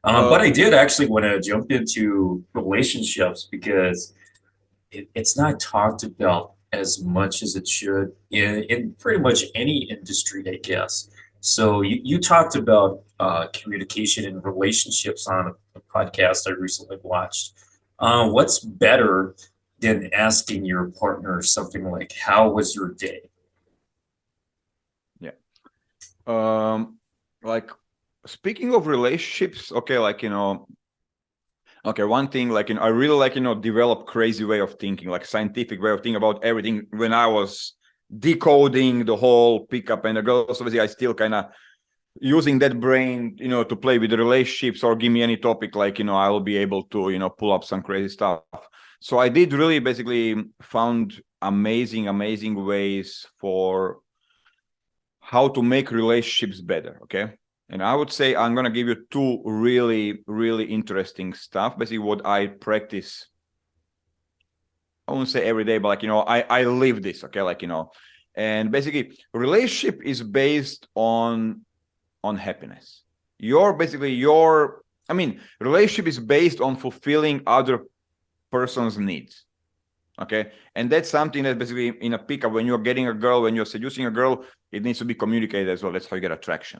But I Uh, did actually want to jump into relationships because it's not talked about as much as it should in pretty much any industry, I guess. So you talked about communication and relationships on a podcast I recently watched. What's better than asking your partner something like, "How was your day?" yeah. Um, like speaking of relationships, okay, okay, one thing, I really develop crazy way of thinking, like scientific way of thinking about everything when I was decoding the whole pickup and the girls. Obviously, I still kind of using that brain, to play with the relationships or give me any topic, I will be able to, pull up some crazy stuff. So I did really basically found amazing ways for how to make relationships better. Okay. And I would say I'm going to give you two really interesting stuff. Basically, what I practice, I won't say every day, but I live this. Okay. And basically, relationship is based on happiness. Relationship is based on fulfilling other person's needs. Okay. And that's something that basically in a pickup, when you're getting a girl, when you're seducing a girl, it needs to be communicated as well. That's how you get attraction.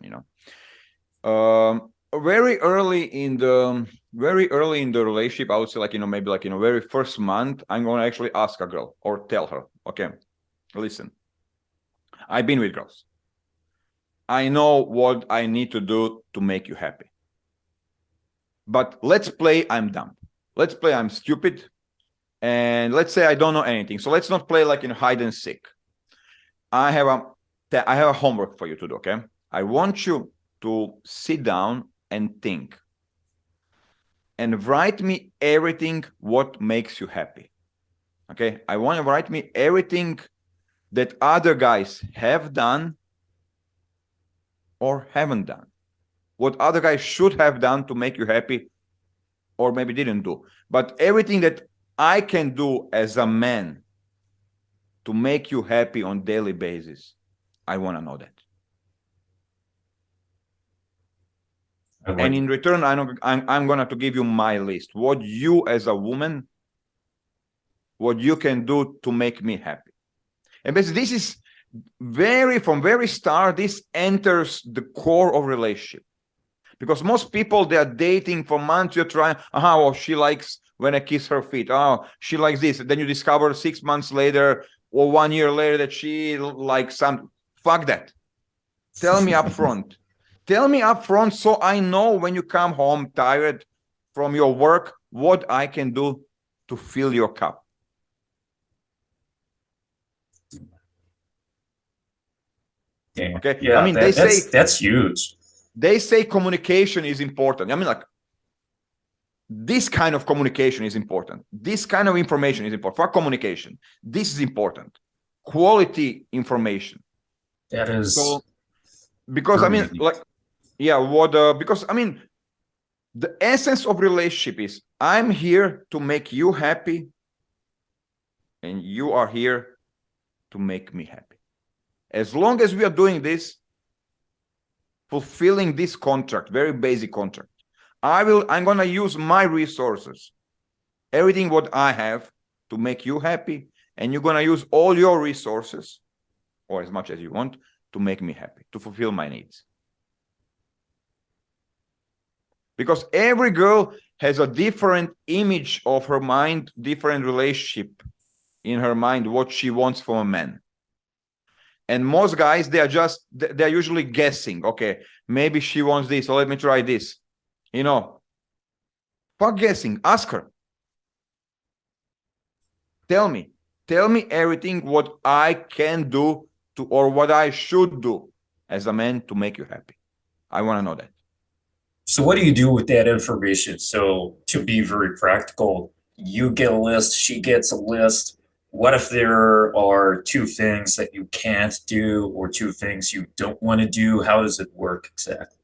Very early in the relationship, I would say maybe very first month, I'm going to actually ask a girl or tell her, okay, listen, I've been with girls. I know what I need to do to make you happy. But let's play I'm dumb. Let's play I'm stupid. And let's say I don't know anything. So let's not play like in hide and seek. I have a homework for you to do, okay? I want you to sit down and think and write me everything what makes you happy. Okay? I want you to write me everything that other guys have done or haven't done. What other guys should have done to make you happy or maybe didn't do. But everything that I can do as a man to make you happy on daily basis, I want to know that. I And like in it. return, I'm going to give you my list. What you as a woman, what you can do to make me happy. And basically, this is from very start, this enters the core of relationship. Because most people, they are dating for months, you're trying, oh, she likes when I kiss her feet. Oh, she likes this. Then you discover 6 months later or 1 year later that she likes some. Fuck that. Tell me up front. Tell me up front so I know when you come home tired from your work, what I can do to fill your cup. Yeah, Okay. I yeah, mean, they say that's huge. they say communication is important. I mean, like this kind of communication is important. This kind of information is important for communication. This is important. Quality information. That is So, because I very mean, unique. like, yeah, because I mean, the essence of relationship is I'm here to make you happy, and you are here to make me happy. As long as we are doing this, fulfilling this contract, very basic contract, I'm gonna use my resources, everything what I have to make you happy, and you're gonna use all your resources, or as much as you want, to make me happy, to fulfill my needs. Because every girl has a different image of her mind, different relationship in her mind, what she wants from a man. And most guys, they're usually guessing, okay, maybe she wants this, so let me try this. Fuck guessing, ask her. Tell me everything what I can do to, or what I should do as a man to make you happy. I want to know that. So what do you do with that information? So to be very practical, you get a list, she gets a list. What if there are two things that you can't do or two things you don't want to do? How does it work exactly?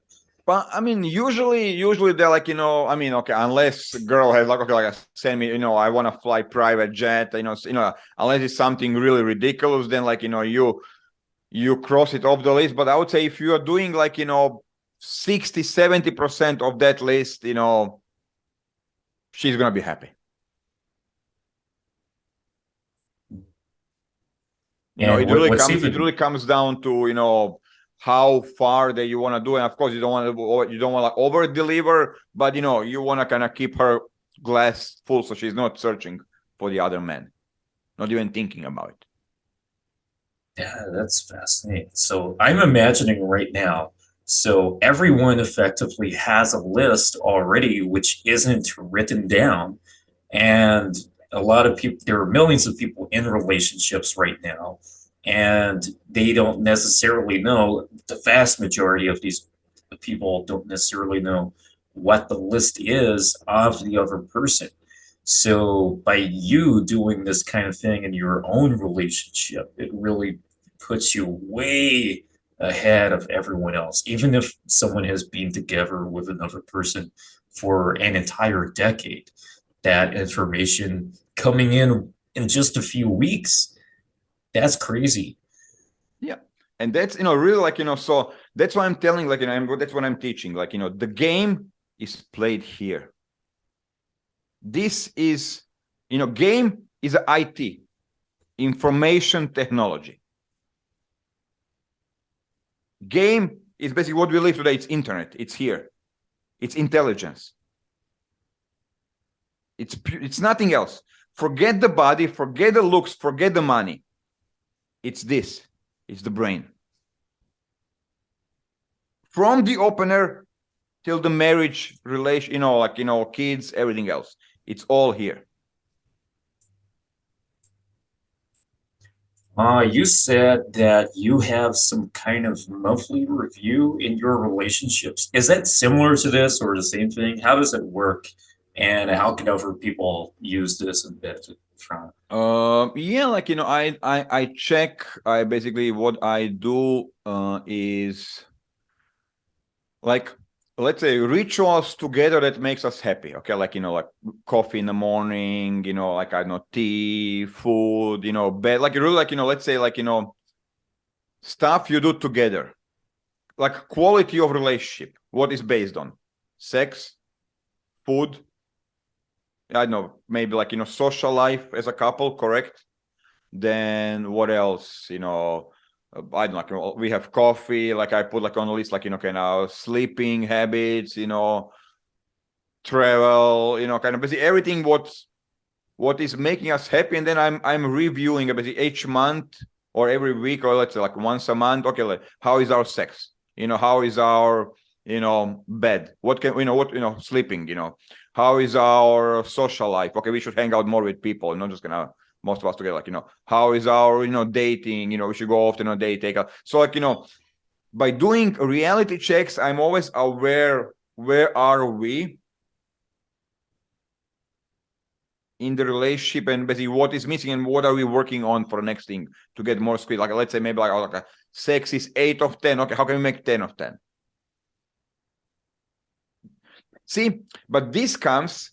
But I mean, usually they're like, I mean, okay, unless a girl has like, okay, like send me, I want to fly private jet, unless it's something really ridiculous, then like, you cross it off the list. But I would say if you are doing like, 60-70% of that list, you know, she's gonna be happy. You know, And what's it even really comes down to, you know, how far that you want to do. And of course, you don't want to over deliver, but you know, you want to kind of keep her glass full so she's not searching for the other man, not even thinking about it. Yeah, that's fascinating. So I'm imagining right now, so everyone effectively has a list already which isn't written down. And a lot of people, there are millions of people in relationships right now, and they don't necessarily know, the vast majority of these people don't necessarily know what the list is of the other person. So by you doing this kind of thing in your own relationship, it really puts you way ahead of everyone else. Even if someone has been together with another person for an entire decade, that information coming in just a few weeks, that's crazy. Yeah. And that's, you know, really like, you know, so that's why I'm telling, like, you know, that's what I'm teaching. Like, you know, the game is played here. This is, you know, game is IT, information technology. Game is basically what we live today. It's internet. It's here. It's intelligence. It's nothing else. Forget the body, forget the looks, forget the money. It's this. It's the brain. From the opener till the marriage relation, you know, like, you know, kids, everything else. It's all here. You said that you have some kind of monthly review in your relationships. Is that similar to this or the same thing? How does it work? And how can other people use this and benefit from it? Yeah, like, you know, I check. I basically what I do is like, let's say, rituals together that makes us happy. Okay, like, you know, like coffee in the morning, you know, like, I don't know, tea, food, you know, bed, like, really, like, you know, let's say, like, you know, stuff you do together, like quality of relationship. What is based on sex, food, I don't know, maybe, like, you know, social life as a couple, correct? Then what else? You know, I don't know. We have coffee. Like, I put like on the list, like, you know, kind of sleeping habits. You know, travel. You know, kind of basically everything what is making us happy. And then I'm reviewing basically each month or every week, or let's say like once a month. Okay, like, how is our sex? You know, how is our, you know, bed? What can, you know, what, you know, sleeping? You know, how is our social life? Okay, we should hang out more with people, not just gonna most of us together. Like, you know, how is our, you know, dating? You know, we should go often on a date. Take a, so, like, you know, by doing reality checks, I'm always aware where are we in the relationship, and basically what is missing and what are we working on for the next thing to get more squid. Like, let's say maybe like, oh, like, sex is 8 of 10. Okay, how can we make 10 of 10? See, but this comes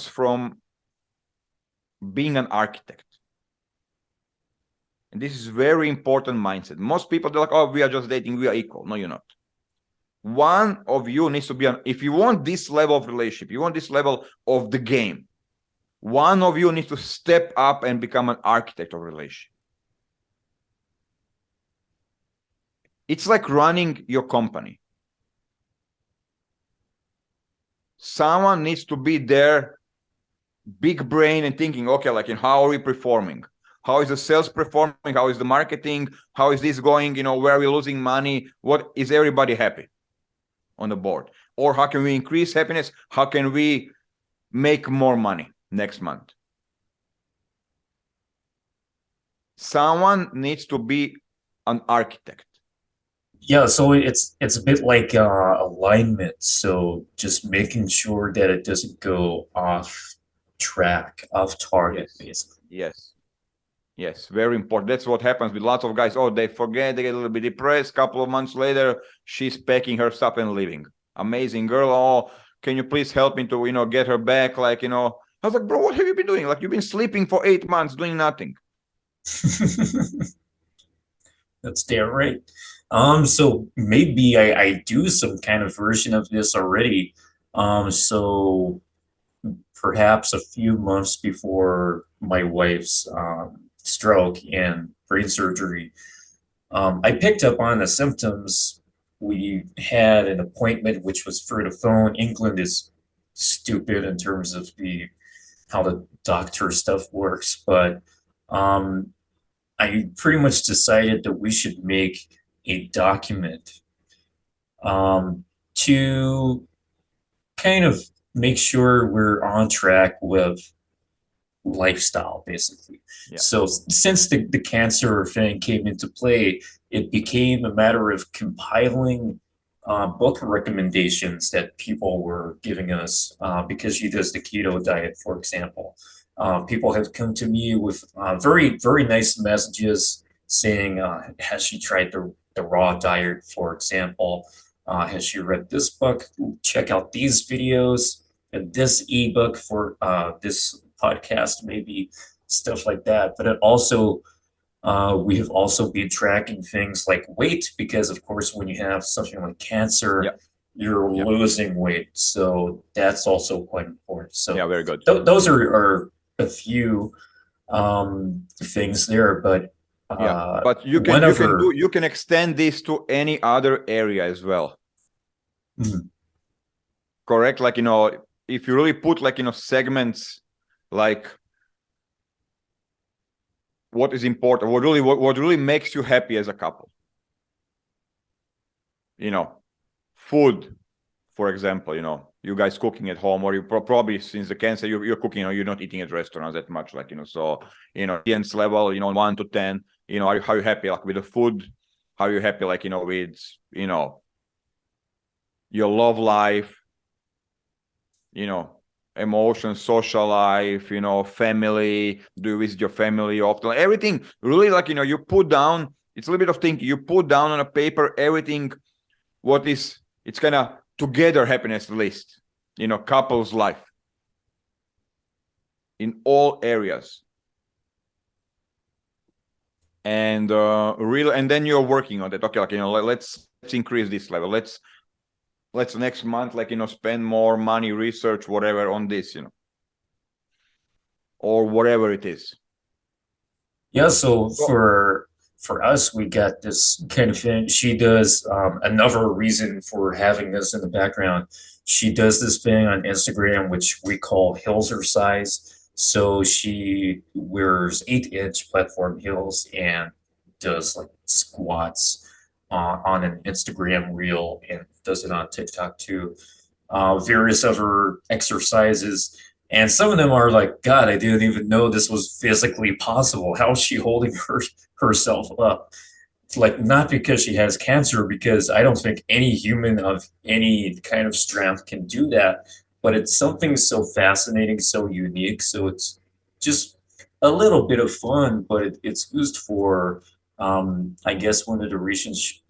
from being an architect. And this is very important mindset. Most people, they're like, oh, we are just dating, we are equal. No, you're not. One of you needs to be if you want this level of relationship, you want this level of the game, one of you needs to step up and become an architect of relationship. It's like running your company. Someone needs to be there, big brain, and thinking, okay, like, in how are we performing? How is the sales performing? How is the marketing? How is this going? You know, where are we losing money? What is everybody happy on the board? Or how can we increase happiness? How can we make more money next month? Someone needs to be an architect. Yeah, so it's a bit like alignment. So just making sure that it doesn't go off track, off target, Yes. basically. Yes. Yes, very important. That's what happens with lots of guys. Oh, they forget, they get a little bit depressed. Couple of months later, she's packing her stuff and leaving. Amazing girl. Oh, can you please help me to, you know, get her back? Like, you know, I was like, bro, what have you been doing? Like, you've been sleeping for 8 months, doing nothing. That's damn right. So maybe I do some kind of version of this already. So perhaps a few months before my wife's stroke and brain surgery, I picked up on the symptoms. We had an appointment which was through the phone. England is stupid in terms of the how the doctor stuff works, but um, I pretty much decided that we should make a document um, to kind of make sure we're on track with lifestyle, basically. Yeah. So since the cancer thing came into play, it became a matter of compiling book recommendations that people were giving us because she does the keto diet, for example. People have come to me with very, very nice messages saying, has she tried the raw diet, for example? Has she read this book? Check out these videos and this ebook for this podcast, maybe stuff like that. But it also, we have also been tracking things like weight because, of course, when you have something like cancer, Yeah. you're Yeah. losing weight. So that's also quite important. Yeah. So Very good. those are a few things there. But Yeah. But whenever, you can extend this to any other area as well. mm, Correct? Like, if you really put like, segments like what is important, what really makes you happy as a couple. Food, for example, you guys cooking at home, or you probably since the cancer you're cooking, you're not eating at restaurants that much, like so audience level, 1 to 10, how you happy like with the food, how you happy like with your love life, emotions, social life, family, do you visit your family often, everything really like you put down. It's a little bit of thinking. You put down on a paper everything what is, it's kind of together happiness list, couples life in all areas, and real, and then you're working on that. Okay, like let's increase this level, let's next month like spend more money, research whatever on this, or whatever it is. yeah, so So, for us, we got this kind of thing. She does another reason for having this in the background. She does this thing on Instagram, which we call Hillsercise. So she wears 8-inch platform heels and does like squats on an Instagram reel and does it on TikTok too. Various other exercises. And some of them are like, God, I didn't even know this was physically possible. How is she holding herself up? Like, not because she has cancer, because I don't think any human of any kind of strength can do that. But it's something so fascinating, so unique. So it's just a little bit of fun, but it's used for, I guess one of the reasons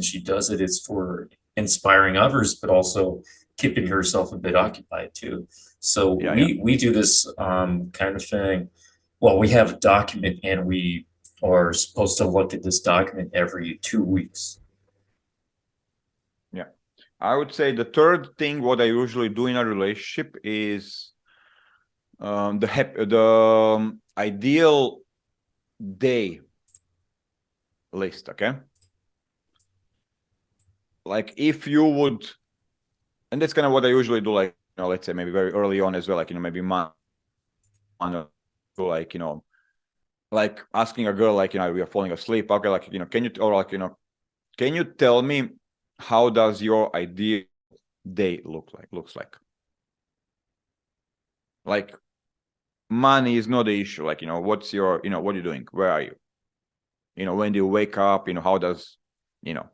she does it is for inspiring others, but also keeping herself a bit occupied too. So yeah, yeah, we do this kind of thing. Well, we have a document and we are supposed to look at this document every 2 weeks. yeah. I would say the third thing what I usually do in a relationship is the ideal day list. Okay, like if you would, and that's kind of what I usually do, like let's say maybe very early on as well, like maybe month on, like like asking a girl, like we are falling asleep, okay, like can you, or like can you tell me how does your ideal day looks like money is not the issue, like what's your, what are you doing, where are you, when do you wake up, how does, you know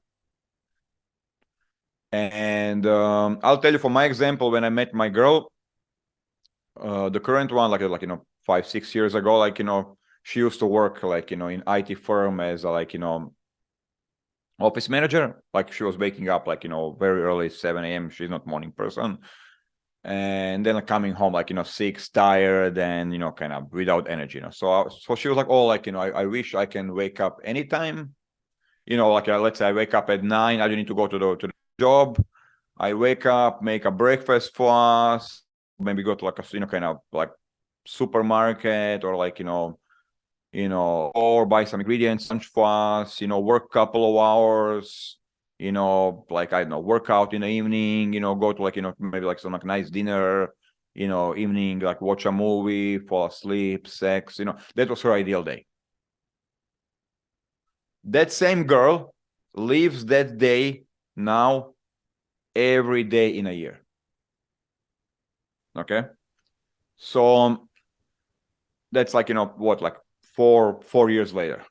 and I'll tell you for my example, when I met my girl, the current one, like 5-6 years ago, like she used to work like in IT firm as a, like office manager. Like she was waking up like very early, 7 a.m. She's not morning person, and then coming home like 6, tired, and kind of without energy. So she was like, oh, like I wish I can wake up anytime like let's say I wake up at 9, I don't need to go to the job. I wake up, make a breakfast for us, maybe go to like a kind of like supermarket, or like or buy some ingredients, lunch for us, work a couple of hours, like I don't know, work out in the evening, go to like maybe like some like nice dinner, evening, like watch a movie, fall asleep, sex, that was her ideal day. That same girl lives that day now every day in a year. Okay, so that's like what, like 4 years later.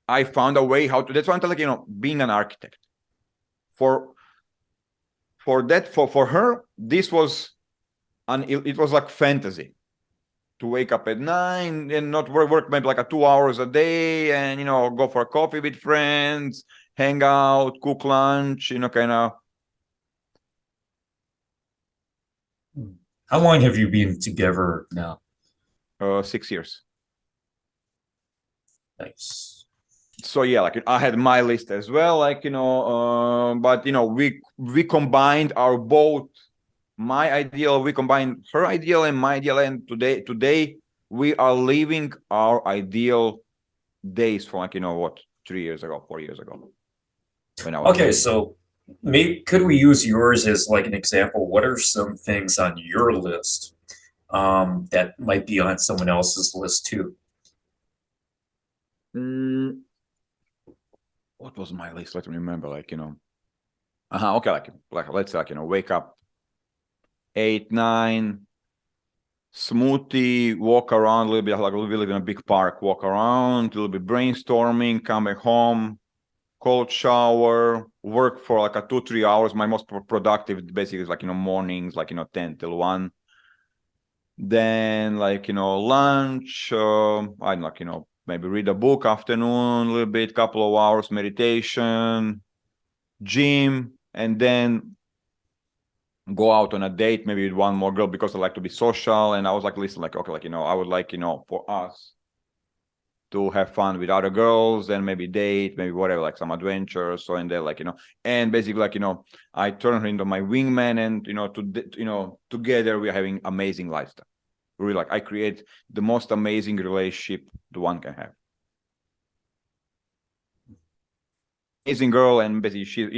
I found a way how to. That's why I'm telling being an architect for her, this was it was like fantasy to wake up at 9 and not work maybe like 2 hours a day, and go for a coffee with friends, hang out, cook lunch, kind of. How long have you been together now? 6 years. Nice. So yeah, like I had my list as well, like but we combined our both my ideal, we combined her ideal and my ideal, and today we are living our ideal days from like 3 years ago, 4 years ago, when I was Okay, dating. so could we use yours as like an example? What are some things on your list that might be on someone else's list too? What was my list? Let me remember. Like okay, like let's say like wake up 8, 9, smoothie, walk around a little bit, like we live in a big park, walk around, a little bit brainstorming, come back home, cold shower, work for like 2-3 hours. My most productive basically is like mornings, like 10 till 1. Then like lunch, I like maybe read a book, afternoon a little bit, couple of hours meditation, gym, and then go out on a date maybe with one more girl, because I like to be social. And I was like, listen, like okay, like I would like for us to have fun with other girls, and maybe date, maybe whatever, like some adventures. So, and then like and basically like I turn her into my wingman, and together we're having amazing lifestyle. Really, like I create the most amazing relationship the one can have. Amazing girl, and basically she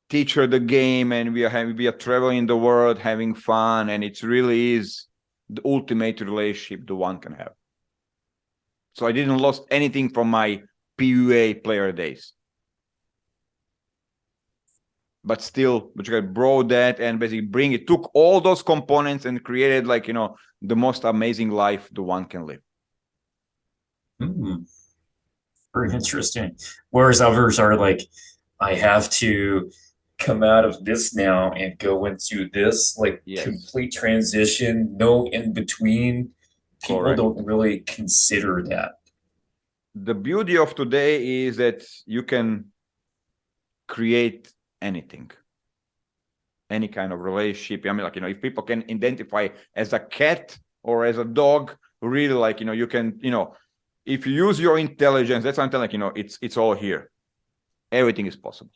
teach her the game, and we are traveling the world, having fun, and it really is the ultimate relationship the one can have. So I didn't lost anything from my PUA player days, but still, but you brought that and basically took all those components and created like the most amazing life the one can live. Hmm, very interesting. Whereas others are like, I have to come out of this now and go into this, like Yes, complete transition, no in between. People correct. don't really consider that. The beauty of today is that you can create anything, any kind of relationship. I mean, like if people can identify as a cat or as a dog, really, like you can, if you use your intelligence, that's what I'm telling, like it's all here. Everything is possible.